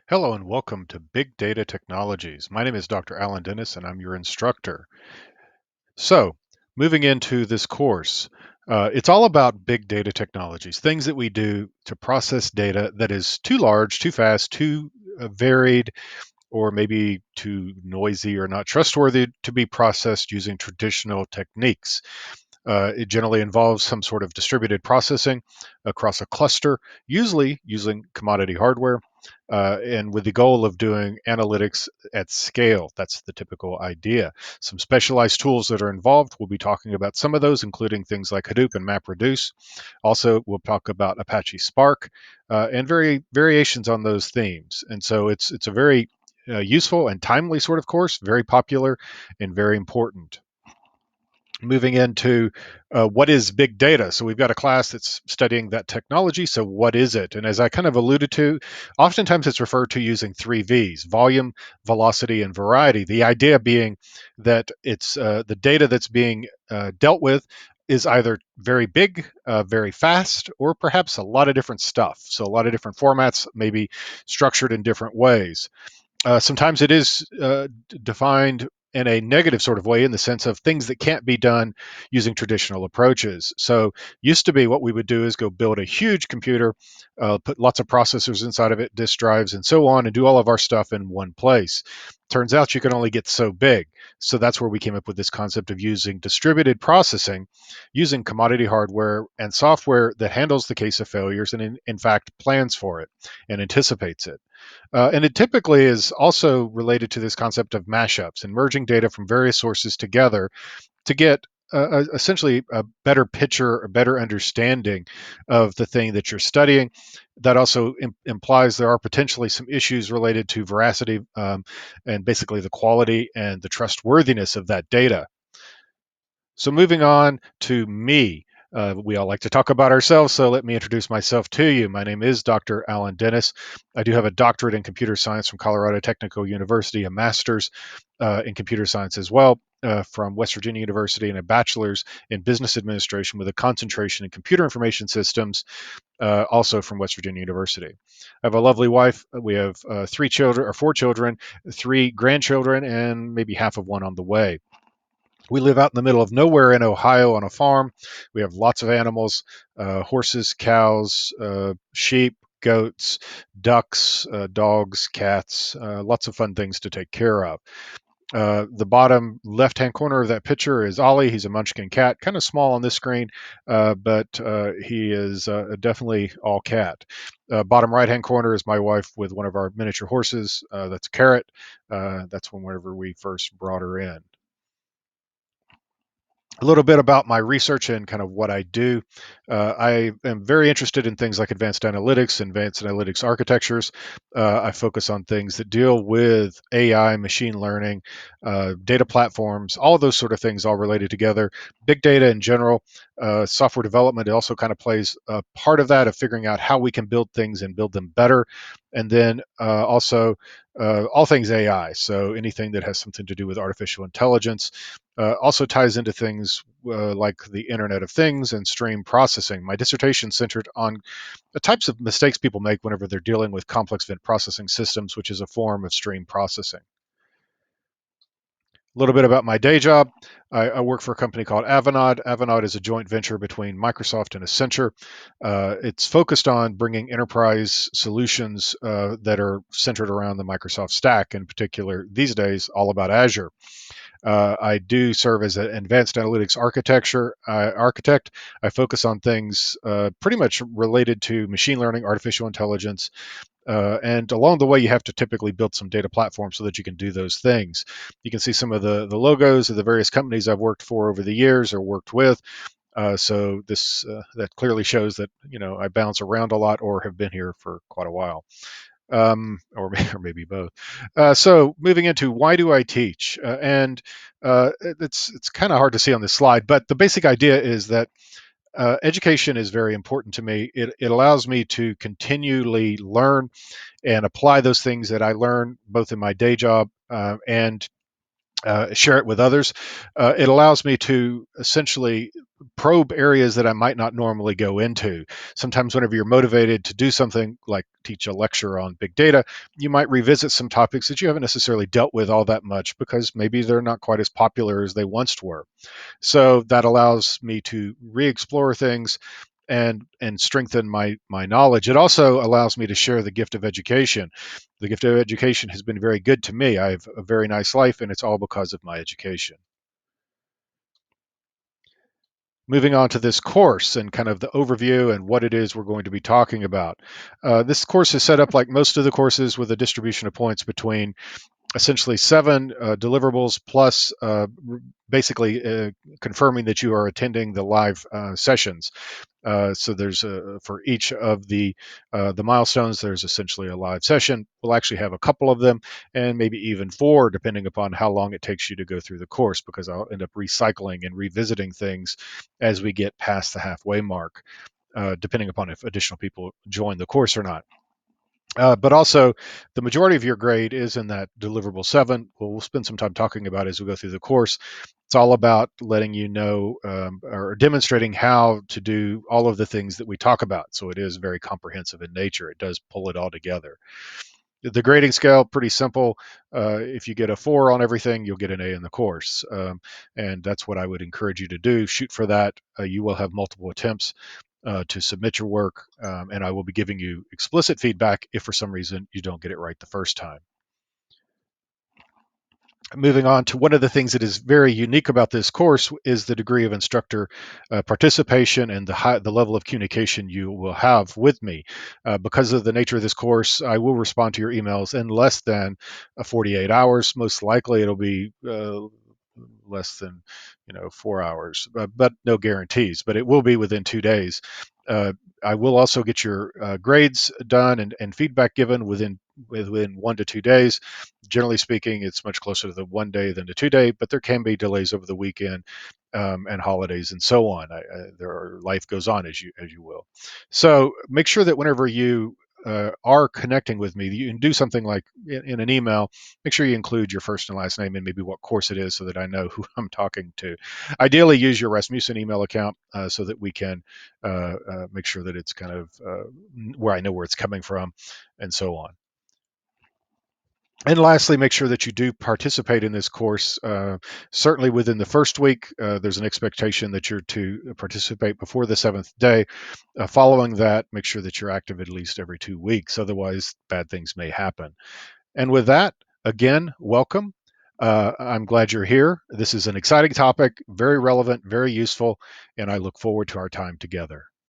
Hello and welcome to Big Data Technologies. My name is Dr. Alan Dennis and I'm your instructor. So, moving into this course, it's all about big data technologies, things that we do to process data that is too large, too fast, too varied, or maybe too noisy or not trustworthy to be processed using traditional techniques. It generally involves some sort of distributed processing across a cluster, usually using commodity hardware, and with the goal of doing analytics at scale. That's the typical idea. Some specialized tools that are involved, we'll be talking about some of those, including things like Hadoop and MapReduce. Also, we'll talk about Apache Spark and variations on those themes. And so it's a very useful and timely sort of course, very popular and very important. Moving into what is big data. So we've got a class that's studying that technology. So what is it? And as I kind of alluded to, oftentimes it's referred to using three V's: volume, velocity, and variety. The idea being that it's the data that's being dealt with is either very big, very fast, or perhaps a lot of different stuff. So a lot of different formats, maybe structured in different ways. Sometimes it is defined in a negative sort of way in the sense of things that can't be done using traditional approaches. So, used to be what we would do is go build a huge computer, put lots of processors inside of it, disk drives, and so on, and do all of our stuff in one place. Turns out you can only get so big. So, that's where we came up with this concept of using distributed processing, using commodity hardware and software that handles the case of failures and, in fact, plans for it and anticipates it. And it typically is also related to this concept of mashups and merging data from various sources together to get essentially a better picture, a better understanding of the thing that you're studying. That also implies there are potentially some issues related to veracity and basically the quality and the trustworthiness of that data. So moving on to me. We all like to talk about ourselves, so let me introduce myself to you. My name is Dr. Alan Dennis. I do have a doctorate in computer science from Colorado Technical University, a master's in computer science as well from West Virginia University, and a bachelor's in business administration with a concentration in computer information systems, also from West Virginia University. I have a lovely wife. We have three children, or four children, three grandchildren, and maybe half of one on the way. We live out in the middle of nowhere in Ohio on a farm. We have lots of animals: horses, cows, sheep, goats, ducks, dogs, cats, lots of fun things to take care of. The bottom left hand corner of that picture is Ollie. He's a munchkin cat, kind of small on this screen, but he is definitely all cat. Bottom right hand corner is my wife with one of our miniature horses. That's Carrot. That's whenever we first brought her in. A little bit about my research and kind of what I do. I am very interested in things like advanced analytics architectures. I focus on things that deal with AI, machine learning, data platforms, all of those sort of things, all related together. Big data in general, software development also kind of plays a part of that, of figuring out how we can build things and build them better. And then also all things AI. So anything that has something to do with artificial intelligence also ties into things like the Internet of Things and stream processing. My dissertation centered on the types of mistakes people make whenever they're dealing with complex event processing systems, which is a form of stream processing. A little bit about my day job. I work for a company called Avanade. Avanade is a joint venture between Microsoft and Accenture. It's focused on bringing enterprise solutions that are centered around the Microsoft stack, in particular, these days, all about Azure. I do serve as an advanced analytics architect. I focus on things pretty much related to machine learning, artificial intelligence, and along the way, you have to typically build some data platforms so that you can do those things. You can see some of the logos of the various companies I've worked for over the years or worked with. So this that clearly shows that I bounce around a lot or have been here for quite a while, or, or maybe both. So moving into why do I teach? And it's kind of hard to see on this slide, but the basic idea is that education is very important to me. It allows me to continually learn and apply those things that I learn both in my day job and share it with others. It allows me to essentially probe areas that I might not normally go into. Sometimes, whenever you're motivated to do something like teach a lecture on big data, you might revisit some topics that you haven't necessarily dealt with all that much because maybe they're not quite as popular as they once were. So that allows me to re-explore things and strengthen my knowledge. It also allows me to share the gift of education. The gift of education has been very good to me. I have a very nice life, and it's all because of my education. Moving on to this course and kind of the overview and what it is we're going to be talking about. This course is set up like most of the courses with a distribution of points between essentially seven deliverables plus basically confirming that you are attending the live sessions. So there's for each of the milestones, there's essentially a live session. We'll actually have a couple of them, and maybe even four, depending upon how long it takes you to go through the course, because I'll end up recycling and revisiting things as we get past the halfway mark, depending upon if additional people join the course or not. But also, the majority of your grade is in that deliverable seven. We'll spend some time talking about as we go through the course. It's all about letting you know or demonstrating how to do all of the things that we talk about. So it is very comprehensive in nature. It does pull it all together. The grading scale, pretty simple. If you get a four on everything, you'll get an A in the course. And that's what I would encourage you to do. Shoot for that. You will have multiple attempts to submit your work, and I will be giving you explicit feedback if for some reason you don't get it right the first time. Moving on to one of the things that is very unique about this course is the degree of instructor participation and the level of communication you will have with me. Because of the nature of this course, I will respond to your emails in less than 48 hours. Most likely, it'll be less than 4 hours, but no guarantees. But it will be within 2 days. Uh, I will also get your grades done and feedback given within 1 to 2 days. Generally speaking, it's much closer to the 1 day than the 2 day, but there can be delays over the weekend and holidays and so on. Life goes on as you will. So make sure that whenever you are connecting with me, you can do something like in an email. Make sure you include your first and last name and maybe what course it is, so that I know who I'm talking to. Ideally, use your Rasmussen email account so that we can make sure that it's kind of where I know where it's coming from, and so on. And lastly, make sure that you do participate in this course. Certainly within the first week, there's an expectation that you're to participate before the seventh day. Following that, make sure that you're active at least every 2 weeks. Otherwise, bad things may happen. And with that, again, welcome. I'm glad you're here. This is an exciting topic, very relevant, very useful, and I look forward to our time together.